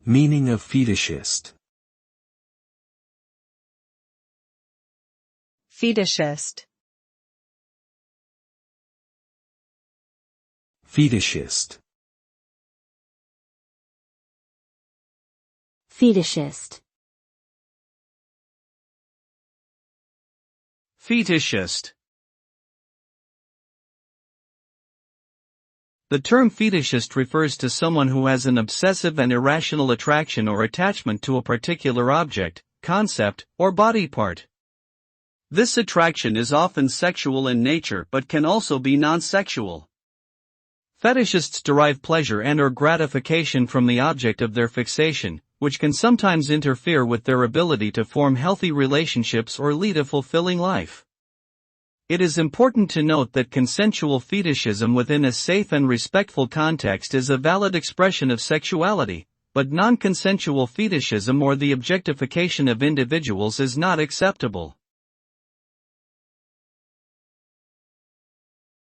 Meaning of fetishist. Fetishist. Fetishist. Fetishist. Fetishist. The term fetishist refers to someone who has an obsessive and irrational attraction or attachment to a particular object, concept, or body part. This attraction is often sexual in nature but can also be non-sexual. Fetishists derive pleasure and/or gratification from the object of their fixation, which can sometimes interfere with their ability to form healthy relationships or lead a fulfilling life. It is important to note that consensual fetishism within a safe and respectful context is a valid expression of sexuality, but non-consensual fetishism or the objectification of individuals is not acceptable.